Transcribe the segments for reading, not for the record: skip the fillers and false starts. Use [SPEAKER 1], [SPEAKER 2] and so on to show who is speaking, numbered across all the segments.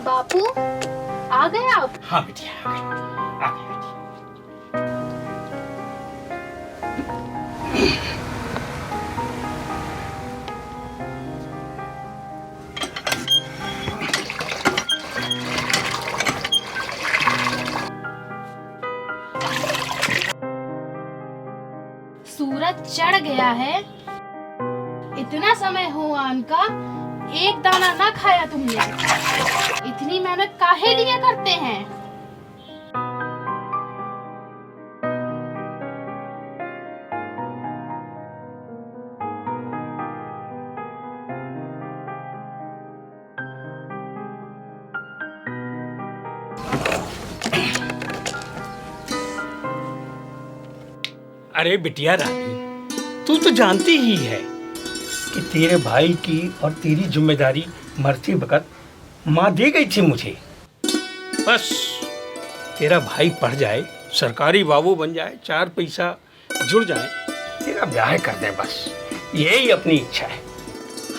[SPEAKER 1] बापू आ गए आप?
[SPEAKER 2] हाँ बिटिया आ गई बेटी।
[SPEAKER 1] सूरज चढ़ गया है, इतना समय हो आन का, एक दाना ना खाया तुमने। इतनी मेहनत काहे लिए करते हैं?
[SPEAKER 2] अरे बिटिया रानी, तू तो जानती ही है कि तेरे भाई की और तेरी जिम्मेदारी मरते वक्त माँ दे गई थी मुझे। बस तेरा भाई पढ़ जाए, सरकारी बाबू बन जाए, 4 पैसा जुड़ जाए, तेरा ब्याह कर दे, बस यही अपनी इच्छा है।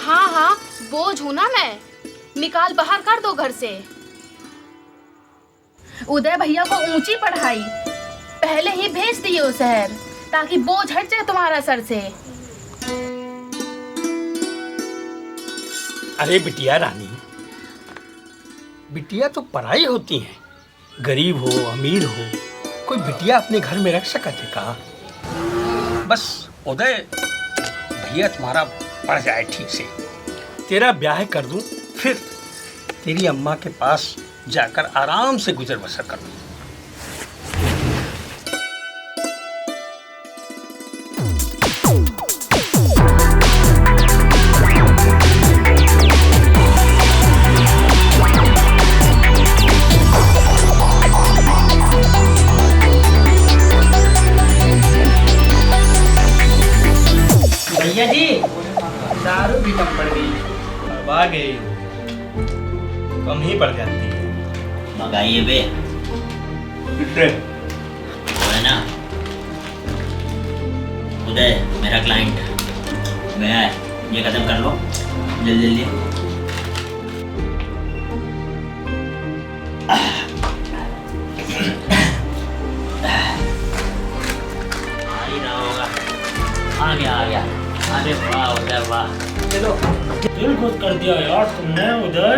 [SPEAKER 1] हाँ हाँ, बोझ हूँ ना मैं, निकाल बाहर कर दो घर से। उदय भैया को ऊंची पढ़ाई पहले ही भेज दिए शहर, ताकि बोझ हट जाए तुम्हारा सर से।
[SPEAKER 2] अरे बिटिया रानी, बिटिया तो पराई होती हैं, गरीब हो अमीर हो, कोई बिटिया अपने घर में रख सकते का? बस उदय भैया तुम्हारा पढ़ जाए ठीक से, तेरा ब्याह कर दूं, फिर तेरी अम्मा के पास जाकर आराम से गुजर बसर कर दूं।
[SPEAKER 3] भैया जी, दारू भी कम पड़ गई।
[SPEAKER 2] अब आ गई, कम ही पड़ जाती है।
[SPEAKER 4] मंगाइए बे,
[SPEAKER 2] कितने?
[SPEAKER 4] वो है ना उदय, मेरा क्लाइंट गया है, ये खत्म कर लो जल्दी जल्दी। आ ही रहा होगा, आ गया। अरे वाह उदय वाह,
[SPEAKER 3] चलो,
[SPEAKER 5] दिल खुश कर दिया यार तुमने उधर।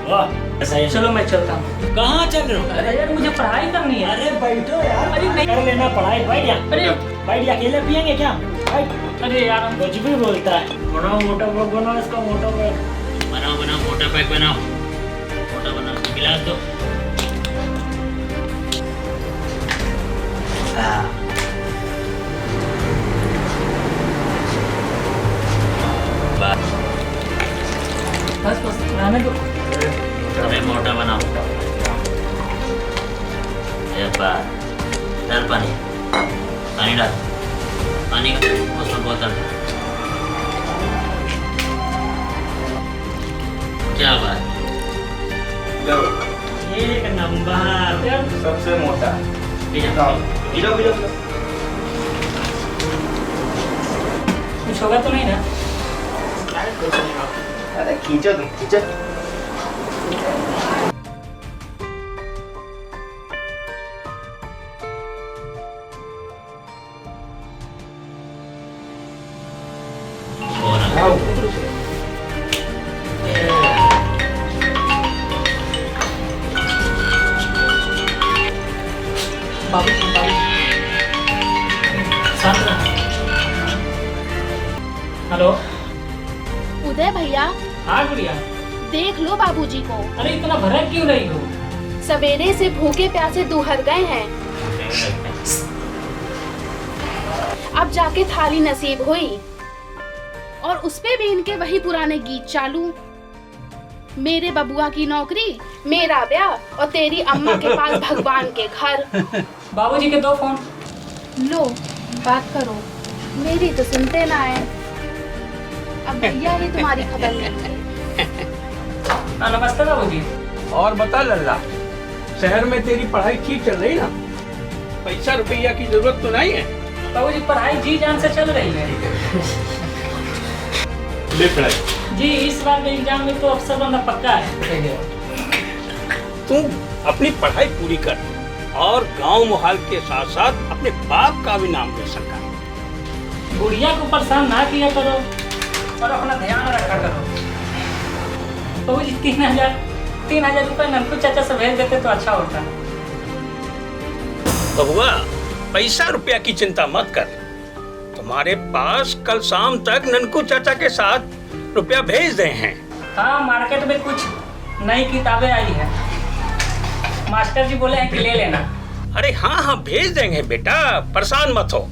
[SPEAKER 5] वाह, ऐसा ही।
[SPEAKER 3] चलो मैं चलता हूँ।
[SPEAKER 5] कहाँ चल रहे हो?
[SPEAKER 3] अरे यार, मुझे पढ़ाई करनी है।
[SPEAKER 5] अरे बैठो यार,
[SPEAKER 3] अरे नहीं।
[SPEAKER 5] कर लेना पढ़ाई। बैठ जा,
[SPEAKER 3] अरे
[SPEAKER 5] बैठ जा, अकेले पियेंगे क्या? बैठ।
[SPEAKER 3] अरे यार,
[SPEAKER 5] कुछ भी बोलता है। बनाओ मोटा पैक, बनाओ इसका मोटा पैक।
[SPEAKER 4] बनाओ मोटा पैक बनाओ, मोटा बनाओ, गिलास दो।
[SPEAKER 3] बस रहने दो।
[SPEAKER 4] अरे मोटा बनाओ। एक बार डाल पानी डाल, पानी का उसमें बोतल। क्या बात,
[SPEAKER 5] एक नंबर,
[SPEAKER 2] सबसे मोटा।
[SPEAKER 3] कुछ होगा तो नहीं ना?
[SPEAKER 2] अरे खींचो तुम, खींचो।
[SPEAKER 3] बाबू शांत रहो। हेलो।
[SPEAKER 1] उदय भैया,
[SPEAKER 3] हाँ गुड़िया,
[SPEAKER 1] देख लो बाबूजी को,
[SPEAKER 3] अरे इतना भड़क क्यों रही हो?
[SPEAKER 1] सवेरे से भूखे प्यासे दुहर गए हैं, अब जाके थाली नसीब हुई, और उसपे भी इनके वही पुराने गीत चालू। मेरे बबुआ की नौकरी, मेरा ब्याह, और तेरी अम्मा के पास भगवान के घर।
[SPEAKER 3] बाबूजी के 2 फोन।
[SPEAKER 1] लो बात करो, मेरी तो सुनते ना है। अब भैया ही तुम्हारी खबर नहीं।
[SPEAKER 3] नमस्ते बाबूजी।
[SPEAKER 2] और बता लल्ला, शहर में तेरी पढ़ाई ठीक चल रही ना? पैसा रुपया की जरूरत तो नहीं है।
[SPEAKER 3] बाबूजी पढ़ाई जी जान से चल रही है।
[SPEAKER 2] ले पढ़ाई।
[SPEAKER 3] जी इस बार के एग्जाम में तो अफसर बनना पक्का है।
[SPEAKER 2] तू अपनी पढ़ाई पूरी कर और गांव मोहल्ले के साथ साथ अपने बाप का भी नाम रोशन कर।
[SPEAKER 3] गुड़िया को परेशान ना किया करो और अपना ध्यान रखा करो। बाबूजी 3,000 रुपये ननकू चाचा से भेज देते तो अच्छा होता।
[SPEAKER 2] बबुआ पैसा रुपया की चिंता मत कर, तुम्हारे पास कल शाम तक ननकू चाचा के साथ रुपया भेज दे हैं।
[SPEAKER 3] हाँ मार्केट में कुछ नई किताबें आई है, मास्टर जी बोले हैं कि ले लेना।
[SPEAKER 2] अरे हाँ हाँ भेज देंगे बेटा, परेशान मत हो।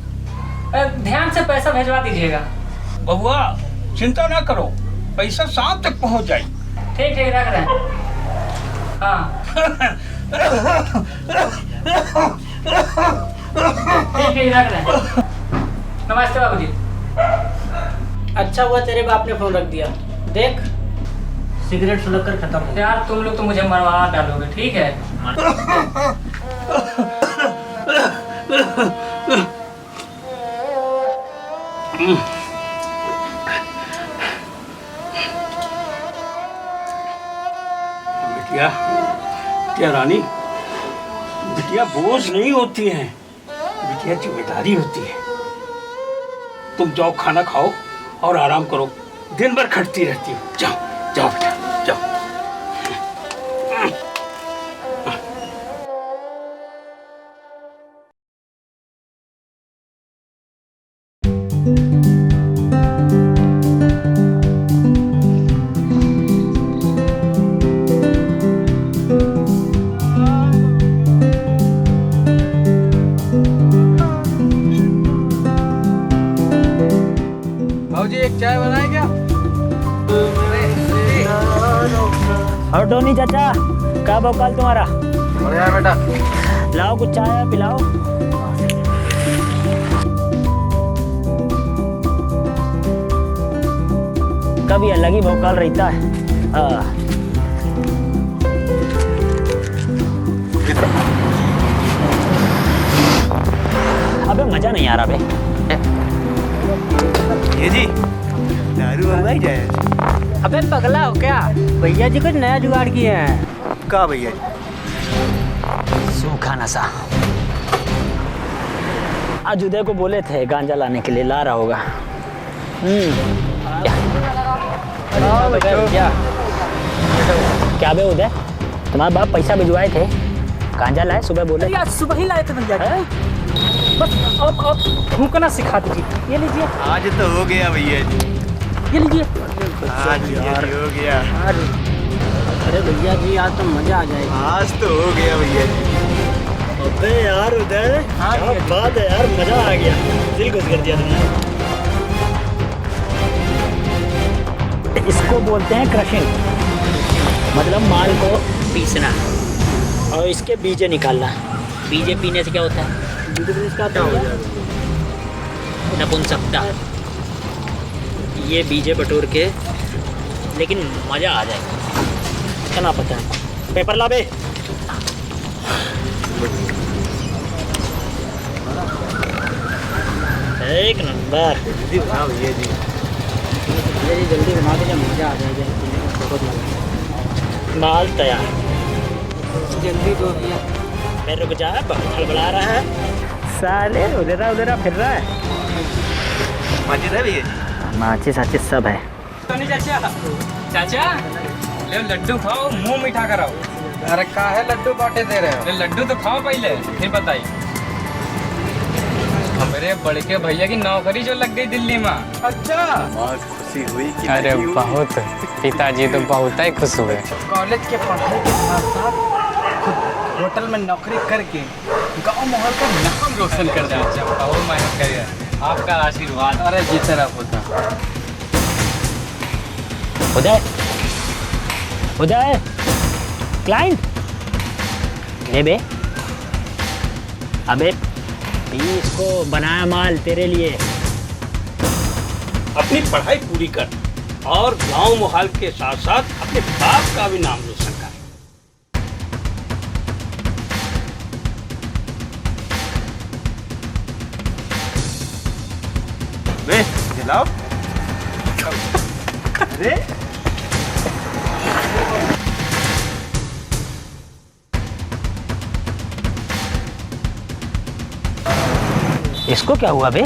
[SPEAKER 3] ध्यान से पैसा भेजवा दीजिएगा।
[SPEAKER 2] बबुआ चिंता ना करो, पैसा शाम तक पहुंच जाए।
[SPEAKER 3] ठीक ठीक रख रहे हैं। हाँ ठीक ठीक रख रहे हैं। नमस्ते बाबूजी।
[SPEAKER 6] अच्छा हुआ तेरे बाप ने फोन रख दिया। देख सिगरेट सुलग कर खत्म हो गया।
[SPEAKER 3] यार तुम लोग तो मुझे मरवा डालोगे। ठीक है
[SPEAKER 2] बिटिया, बिटिया रानी, बिटिया बोझ नहीं होती हैं, बिटिया जिम्मेदारी होती है। तुम जाओ खाना खाओ और आराम करो, दिन भर खटती रहती हो। जाओ जाओ बेटा जाओ।
[SPEAKER 7] एक चाय बनाए क्या?
[SPEAKER 6] और टोनी चाचा क्या भोकाल तुम्हारा?
[SPEAKER 7] बढ़िया बेटा।
[SPEAKER 6] लाओ कुछ चाय पिलाओ। कभी अलग ही भोकाल रहता है। अबे मजा नहीं आ रहा बे।
[SPEAKER 7] ये जी दारू बनवाई जाए।
[SPEAKER 6] अबे पगला हो क्या? भैया जी कुछ नया जुगाड़ किए हैं।
[SPEAKER 7] का भैया जी?
[SPEAKER 6] सूखा नशा। आज उदय को बोले थे गांजा लाने के लिए, ला रहा होगा। क्या बे उदय, तुम्हारे बाप पैसा भिजवाए थे, गांजा लाए सुबह बोले?
[SPEAKER 3] यार सुबह ही लाए थे भैया। बस अब भूकना सिखा दीजिए। ये लीजिए।
[SPEAKER 7] आज तो हो गया भैया जी।
[SPEAKER 3] ये लीजिए।
[SPEAKER 7] आज यार हो गया।
[SPEAKER 6] अरे भैया जी आज तो मजा आ जाएगा।
[SPEAKER 7] आज तो हो गया भैया जी।
[SPEAKER 6] अबे यार उदय, क्या बात है यार, मजा आ गया, दिल खुश कर दिया तुमने। इसको बोलते हैं क्रशिंग, मतलब माल को पीसना और इसके बीजे निकालना। बीजे पीने से क्या होता है? नपुंसकता। ये बीजे बटोर के, लेकिन मजा आ जाएगा, इतना पता है। पेपर ला बे। एक नंबर।
[SPEAKER 7] जल्दी बनाओ भैया जी।
[SPEAKER 6] जल्दी बना के मजा आ जाएगा। माल तैयार।
[SPEAKER 3] जल्दी दो भैया।
[SPEAKER 6] मैं रुक जा, बहुत हड़बड़ा रहा है साले। उधरा फिर रहा है।
[SPEAKER 7] माचिस है भैया जी?
[SPEAKER 6] माचिस साचिस सब है।
[SPEAKER 3] टोनी चाचा ले लड्डू खाओ, मुंह मीठा कराओ।
[SPEAKER 7] अरे का है लड्डू बांटे दे रहे हो?
[SPEAKER 3] लड्डू तो खाओ पहले, फिर बताइए। मेरे बड़के भैया की नौकरी जो लग गई दिल्ली में।
[SPEAKER 7] अच्छा बहुत खुशी हुई कि
[SPEAKER 8] अरे बहुत, पिताजी तो बहुत ही खुश हुए।
[SPEAKER 7] कॉलेज के पढ़ाई के साथ साथ खुद होटल में नौकरी करके गांव मोहल्ले का नाम रोशन कर दिया।
[SPEAKER 3] अच्छा बहुत मेहनत करिए, आपका आशीर्वाद।
[SPEAKER 7] अरे जी तरह होता।
[SPEAKER 6] उदय क्लाइंट ले बे। अबे इसको बनाया माल तेरे लिए।
[SPEAKER 2] अपनी पढ़ाई पूरी कर और गांव मोहल्ले के साथ साथ अपने बाप का भी नाम रोशन कर।
[SPEAKER 7] बे दिलाओ। अरे
[SPEAKER 6] इसको क्या हुआ बे?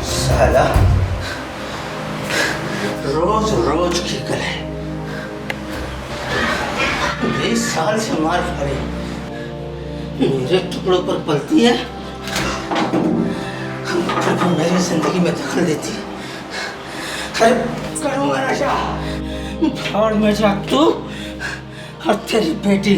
[SPEAKER 2] साला रोज रोज की कले 20 साल से मार खाए मेरे टुकड़ों पर पलती है, फिर भी मेरी जिंदगी में दखल देती है। अरे करूंगा नशा, और मैं जा तू और तेरी बेटी।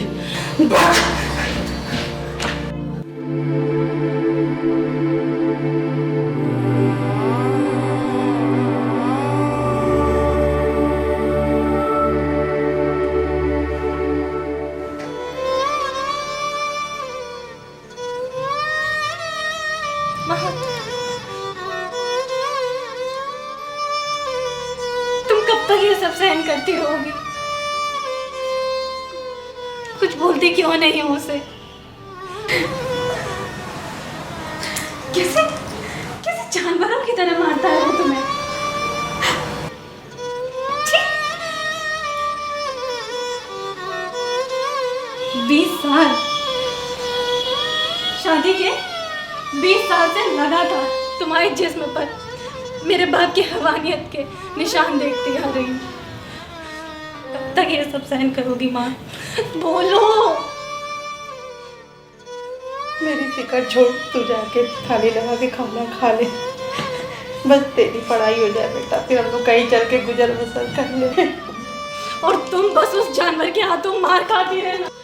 [SPEAKER 9] तुम कब तक ये सब सहन करती रहोगी? कुछ बोलती क्यों नहीं हो उसे? कैसे कैसे जानवरों की तरह मारता है वो तुम्हें? छी! 20 साल शादी के 20 साल से लगातार तुम्हारे जिस्म पर मेरे बाप की हैवानियत के निशान देखती आ रही हूँ। कब तक ये सब सहन करोगी माँ? बोलो।
[SPEAKER 10] मेरी फिक्र छोड़, तू जाके थाली लगा के खाना खा ले। बस तेरी पढ़ाई हो जाए बेटा, फिर हम लोग कहीं चल के गुजर बसर कर ले।
[SPEAKER 9] और तुम बस उस जानवर के हाथों मार खाती रहना।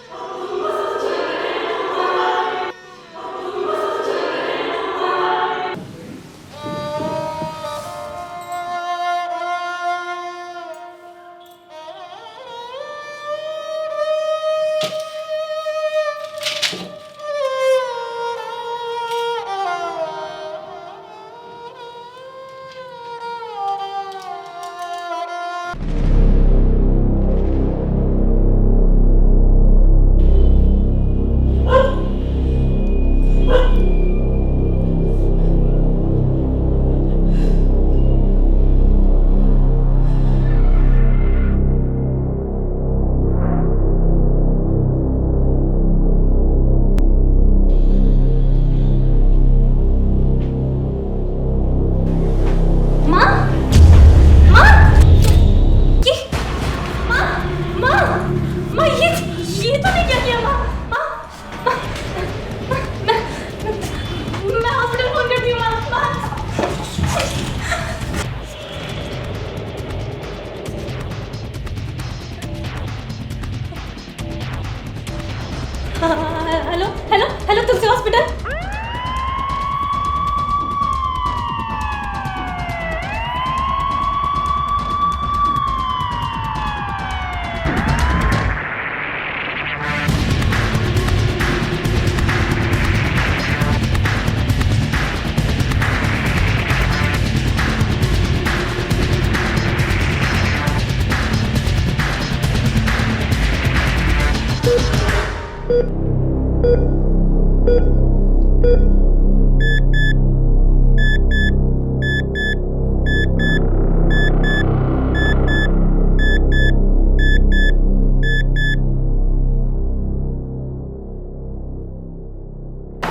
[SPEAKER 9] हेलो हेलो हेलो, तुलसी हॉस्पिटल।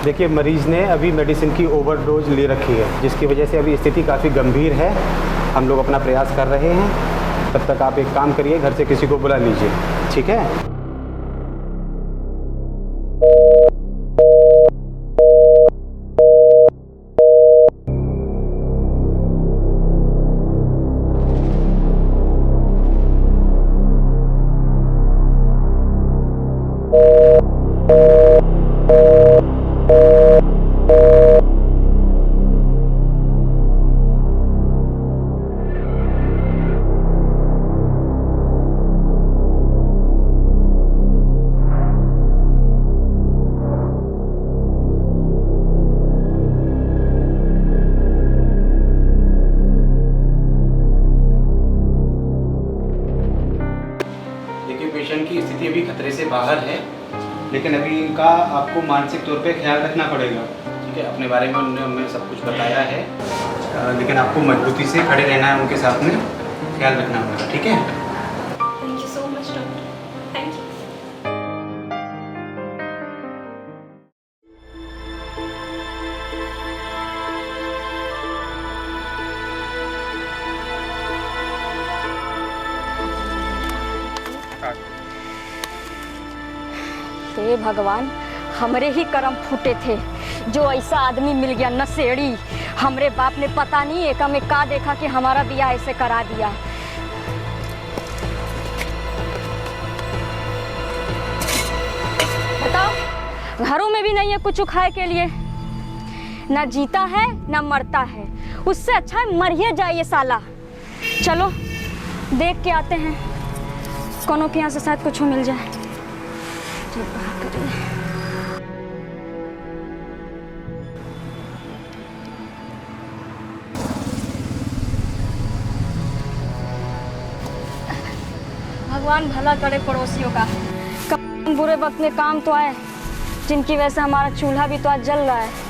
[SPEAKER 11] देखिए, मरीज़ ने अभी मेडिसिन की ओवरडोज ले रखी है, जिसकी वजह से अभी स्थिति काफ़ी गंभीर है। हम लोग अपना प्रयास कर रहे हैं। तब तक आप एक काम करिए, घर से किसी को बुला लीजिए, ठीक है? से बाहर है, लेकिन अभी इनका आपको मानसिक तौर पे ख्याल रखना पड़ेगा, ठीक है। अपने बारे में उन्होंने हमें सब कुछ बताया है, लेकिन आपको मजबूती से खड़े रहना है, उनके साथ में ख्याल रखना होगा, ठीक है।
[SPEAKER 9] Thank you so much doctor, thank you.
[SPEAKER 12] हे भगवान, हमरे ही कर्म फूटे थे जो ऐसा आदमी मिल गया नशेड़ी। हमरे बाप ने पता नहीं एका में का देखा कि हमारा बियाह ऐसे करा दिया। बताओ, घरों में भी नहीं है कुछ खाए के लिए, ना जीता है ना मरता है। उससे अच्छा है मर ही जाए साला। चलो देख के आते हैं, कोनो के यहाँ से शायद कुछ मिल जाए। भगवान भला करे पड़ोसियों का, कम बुरे वक्त में काम तो आए, जिनकी वजह से हमारा चूल्हा भी तो आज जल रहा है।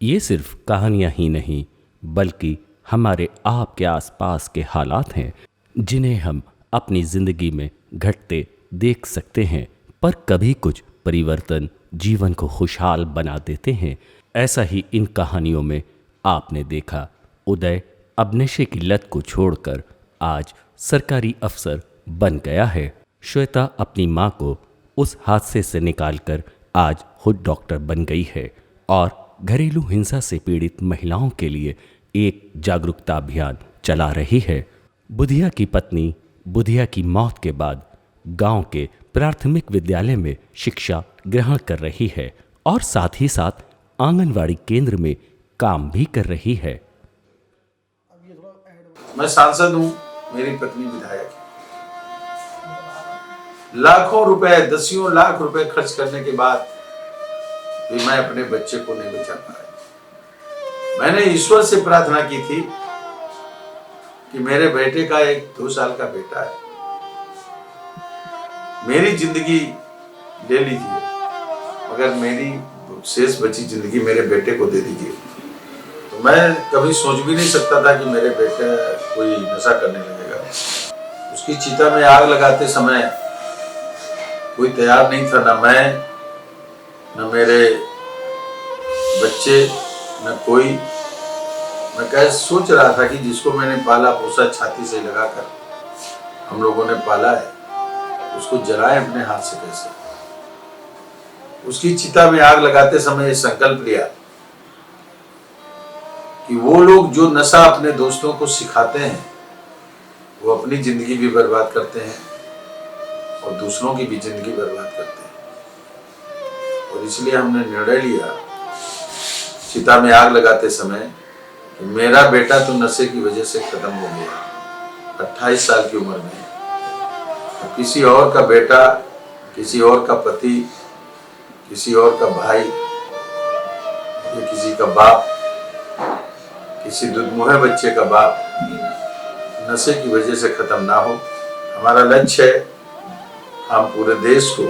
[SPEAKER 13] ये सिर्फ कहानियाँ ही नहीं बल्कि हमारे आपके आसपास के हालात हैं जिन्हें हम अपनी ज़िंदगी में घटते देख सकते हैं, पर कभी कुछ परिवर्तन जीवन को खुशहाल बना देते हैं। ऐसा ही इन कहानियों में आपने देखा, उदय अब नशे की लत को छोड़कर आज सरकारी अफसर बन गया है। श्वेता अपनी माँ को उस हादसे से निकालकर आज खुद डॉक्टर बन गई है और घरेलू हिंसा से पीड़ित महिलाओं के लिए एक जागरूकता अभियान चला रही है। बुधिया की पत्नी बुधिया की मौत के बाद गांव के प्राथमिक विद्यालय में शिक्षा ग्रहण कर रही है और साथ ही साथ आंगनवाड़ी केंद्र में काम भी कर रही है।
[SPEAKER 14] मैं सांसद हूं, मेरी पत्नी विधायक है। लाखों रुपए, दसियों लाख रुपए खर्च करने के बाद भी मैं अपने बच्चे को नहीं बचा पाया। मैंने ईश्वर से प्रार्थना की थी कि मेरे बेटे का एक 2 साल का बेटा है, मेरी जिंदगी ले लीजिए मगर मेरी शेष बची जिंदगी मेरे बेटे को दे दीजिए। तो मैं कभी सोच भी नहीं सकता था कि मेरे बेटे कोई नशा करने लगेगा। उसकी चिता में आग लगाते समय कोई तैयार नहीं था, ना मैं, न मेरे बच्चे, न कोई। मैं कैसे सोच रहा था कि जिसको मैंने पाला पोसा छाती से लगाकर हम लोगों ने पाला है, उसको जलाएं अपने हाथ से कैसे। उसकी चिता में आग लगाते समय ये संकल्प लिया कि वो लोग जो नशा अपने दोस्तों को सिखाते हैं वो अपनी जिंदगी भी बर्बाद करते हैं और दूसरों की भी जिंदगी बर्बाद करते हैं। और इसलिए हमने निर्णय लिया चिता में आग लगाते समय कि मेरा बेटा तो नशे की वजह से खत्म हो गया 28 साल की उम्र में। तो किसी और का बेटा, किसी और का पति, किसी और का भाई या किसी का बाप, किसी दुधमुहे बच्चे का बाप नशे की वजह से खत्म ना हो। हमारा लक्ष्य है, हम पूरे देश को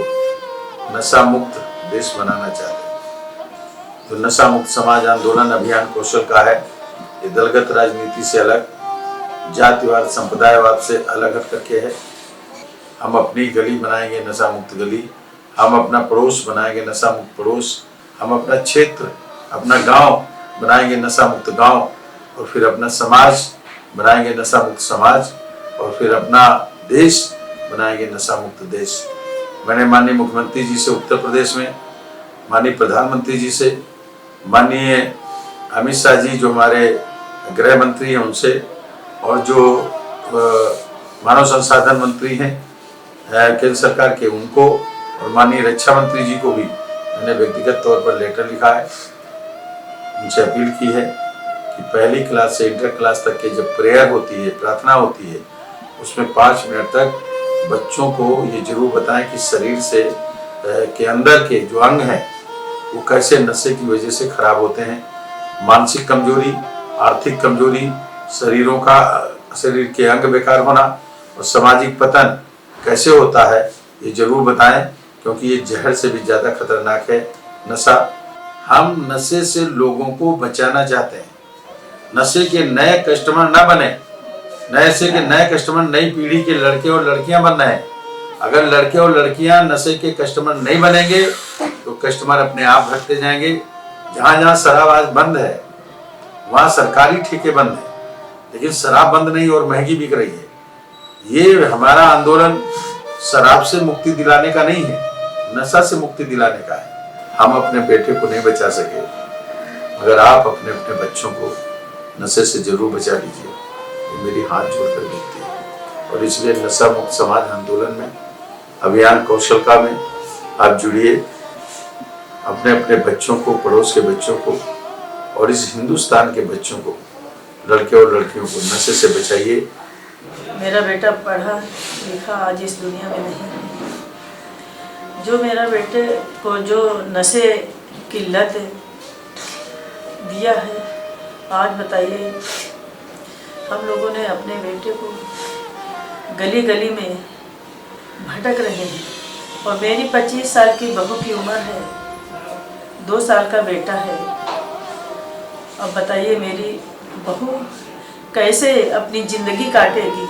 [SPEAKER 14] नशा मुक्त देश बनाना चाहते हैं। तो नशा मुक्त समाज आंदोलन अभियान कौशल का है। ये दलगत राजनीति से अलग, जातिवाद संप्रदायवाद से अलग हट करके है। हम अपनी गली बनाएंगे नशा मुक्त गली, हम अपना पड़ोस बनाएंगे नशा मुक्त पड़ोस, हम अपना क्षेत्र, अपना गांव बनाएंगे नशा मुक्त गांव, और फिर अपना समाज बनाएंगे नशा मुक्त समाज, और फिर अपना देश बनाएंगे नशा मुक्त देश। मैंने माननीय मुख्यमंत्री जी से उत्तर प्रदेश में, माननीय प्रधानमंत्री जी से, माननीय अमित शाह जी जो हमारे गृह मंत्री हैं उनसे, और जो मानव संसाधन मंत्री हैं केंद्र सरकार के उनको, और माननीय रक्षा मंत्री जी को भी मैंने व्यक्तिगत तौर पर लेटर लिखा है। उनसे अपील की है कि पहली क्लास से इंटर क्लास तक के जब प्रेयर होती है, प्रार्थना होती है, उसमें 5 मिनट तक बच्चों को ये जरूर बताएं कि शरीर से के अंदर के जो अंग हैं वो कैसे नशे की वजह से खराब होते हैं। मानसिक कमजोरी, आर्थिक कमजोरी, शरीर के अंग बेकार होना और सामाजिक पतन कैसे होता है ये जरूर बताएं, क्योंकि ये जहर से भी ज़्यादा खतरनाक है नशा। हम नशे से लोगों को बचाना चाहते हैं। नशे के नए कस्टमर ना बने। नशे के नए कस्टमर नई पीढ़ी के लड़के और लड़कियां बनना है। अगर लड़के और लड़कियां नशे के कस्टमर नहीं बनेंगे तो कस्टमर अपने आप घटते जाएंगे। जहाँ जहाँ शराब आज बंद है वहाँ सरकारी ठेके बंद है, लेकिन शराब बंद नहीं और महंगी बिक रही है। ये हमारा आंदोलन शराब से मुक्ति दिलाने का नहीं है, नशा से मुक्ति दिलाने का है। हम अपने बेटे को नहीं बचा सके मगर आप अपने अपने बच्चों को नशे से जरूर बचा लीजिए, ये मेरी हाथ जोड़कर विनती है। और इसलिए नशा मुक्त समाज आंदोलन में, अभियान कौशल में आप जुड़िए। अपने अपने बच्चों को, पड़ोस के बच्चों को और इस हिंदुस्तान के बच्चों को, लड़के और लड़कियों को नशे से बचाइए।
[SPEAKER 10] मेरा बेटा पढ़ा लिखा आज इस दुनिया में नहीं है। जो मेरा बेटे को जो नशे की लत दिया है, आज बताइए हम लोगों ने अपने बेटे को गली गली में भटक रहे हैं। और मेरी 25 साल की बहू की उम्र है, 2 साल का बेटा है। अब बताइए मेरी बहू कैसे अपनी ज़िंदगी काटेगी।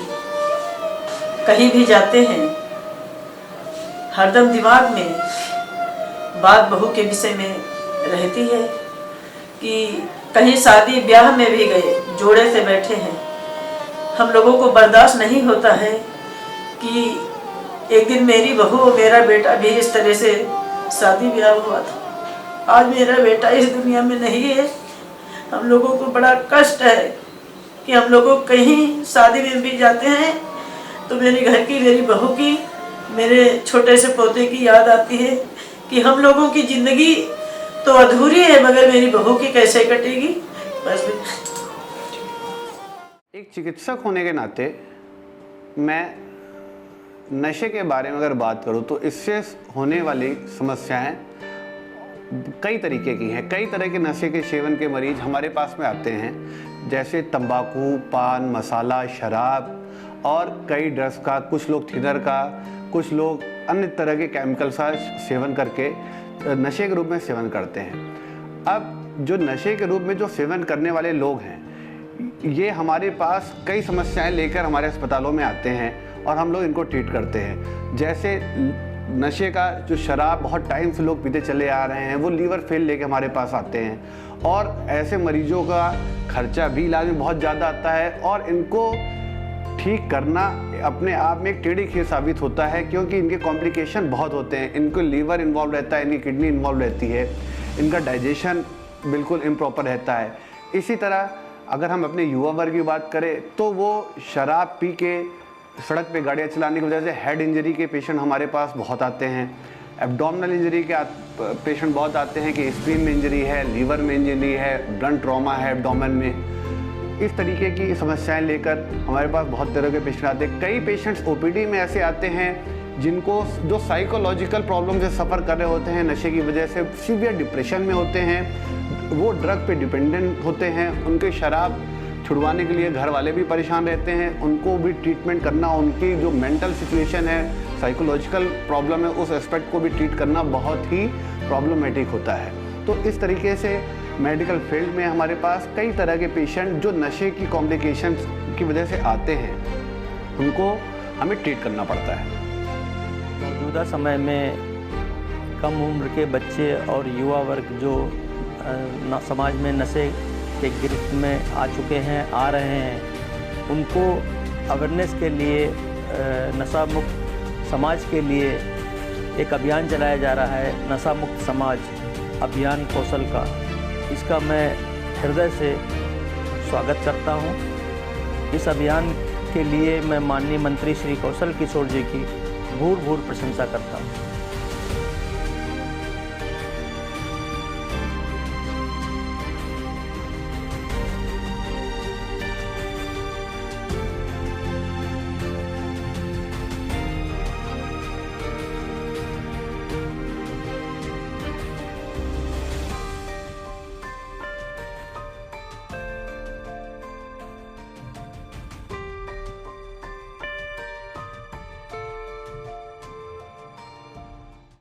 [SPEAKER 10] कहीं भी जाते हैं हरदम दिमाग में बात बहू के विषय में रहती है कि कहीं शादी ब्याह में भी गए, जोड़े से बैठे हैं, हम लोगों को बर्दाश्त नहीं होता है कि एक दिन मेरी बहू और मेरा बेटा भी इस तरह से शादी ब्याह हुआ था। आज मेरा बेटा इस दुनिया में नहीं है। हम लोगों को बड़ा कष्ट है कि हम लोगों कहीं शादी में भी जाते हैं तो मेरे घर की, मेरी बहू की, मेरे छोटे से पोते की याद आती है कि हम लोगों की ज़िंदगी तो अधूरी है मगर मेरी बहू की कैसे कटेगी। बस
[SPEAKER 11] एक चिकित्सक होने के नाते मैं नशे के बारे में अगर बात करूं तो इससे होने वाली समस्याएं कई तरीके की हैं। कई तरह के नशे के सेवन के मरीज हमारे पास में आते हैं। जैसे तंबाकू, पान मसाला, शराब और कई ड्रग्स का, कुछ लोग थिनर का, कुछ लोग अन्य तरह के केमिकल्स का सेवन करके नशे के रूप में सेवन करते हैं। अब जो नशे के रूप में जो सेवन करने वाले लोग हैं, ये हमारे पास कई समस्याएं लेकर हमारे अस्पतालों में आते हैं और हम लोग इनको ट्रीट करते हैं। जैसे नशे का जो शराब बहुत टाइम से लोग पीते चले आ रहे हैं, वो लीवर फेल लेके हमारे पास आते हैं और ऐसे मरीजों का खर्चा भी इलाज में बहुत ज़्यादा आता है और इनको ठीक करना अपने आप में एक टेढ़ी खीर साबित होता है, क्योंकि इनके कॉम्प्लिकेशन बहुत होते हैं। इनको लीवर इन्वॉल्व रहता है, इनकी किडनी इन्वॉल्व रहती है, इनका डाइजेशन बिल्कुल इम्प्रॉपर रहता है। इसी तरह अगर हम अपने युवा वर्ग की बात करें तो वो शराब पी के सड़क पे गाड़ियाँ चलाने की वजह से हेड इंजरी के पेशेंट हमारे पास बहुत आते हैं, एब्डोमिनल इंजरी के पेशेंट बहुत आते हैं कि स्प्लीन में इंजरी है, लीवर में इंजरी है, ब्लंट ट्रॉमा है एब्डोमेन में। इस तरीके की समस्याएं लेकर हमारे पास बहुत तरह के पेशेंट आते हैं। कई पेशेंट्स ओपीडी में ऐसे आते हैं जिनको जो साइकोलॉजिकल प्रॉब्लम से सफ़र कर रहे होते हैं, नशे की वजह से सीवियर डिप्रेशन में होते हैं, वो ड्रग पे डिपेंडेंट होते हैं, उनके शराब छुड़वाने के लिए घर वाले भी परेशान रहते हैं, उनको भी ट्रीटमेंट करना, उनकी जो मेंटल सिचुएशन है, साइकोलॉजिकल प्रॉब्लम है, उस एस्पेक्ट को भी ट्रीट करना बहुत ही प्रॉब्लमेटिक होता है। तो इस तरीके से मेडिकल फील्ड में हमारे पास कई तरह के पेशेंट जो नशे की कॉम्प्लिकेशंस की वजह से आते हैं, उनको हमें ट्रीट करना पड़ता है।
[SPEAKER 15] मौजूदा समय में कम उम्र के बच्चे और युवा वर्ग जो समाज में नशे के गिरफ्त में आ चुके हैं, आ रहे हैं, उनको अवेयरनेस के लिए नशा मुक्त समाज के लिए एक अभियान चलाया जा रहा है, नशा मुक्त समाज अभियान कौशल का। इसका मैं हृदय से स्वागत करता हूं। इस अभियान के लिए मैं माननीय मंत्री श्री कौशल किशोर जी की भूर भूर प्रशंसा करता हूं।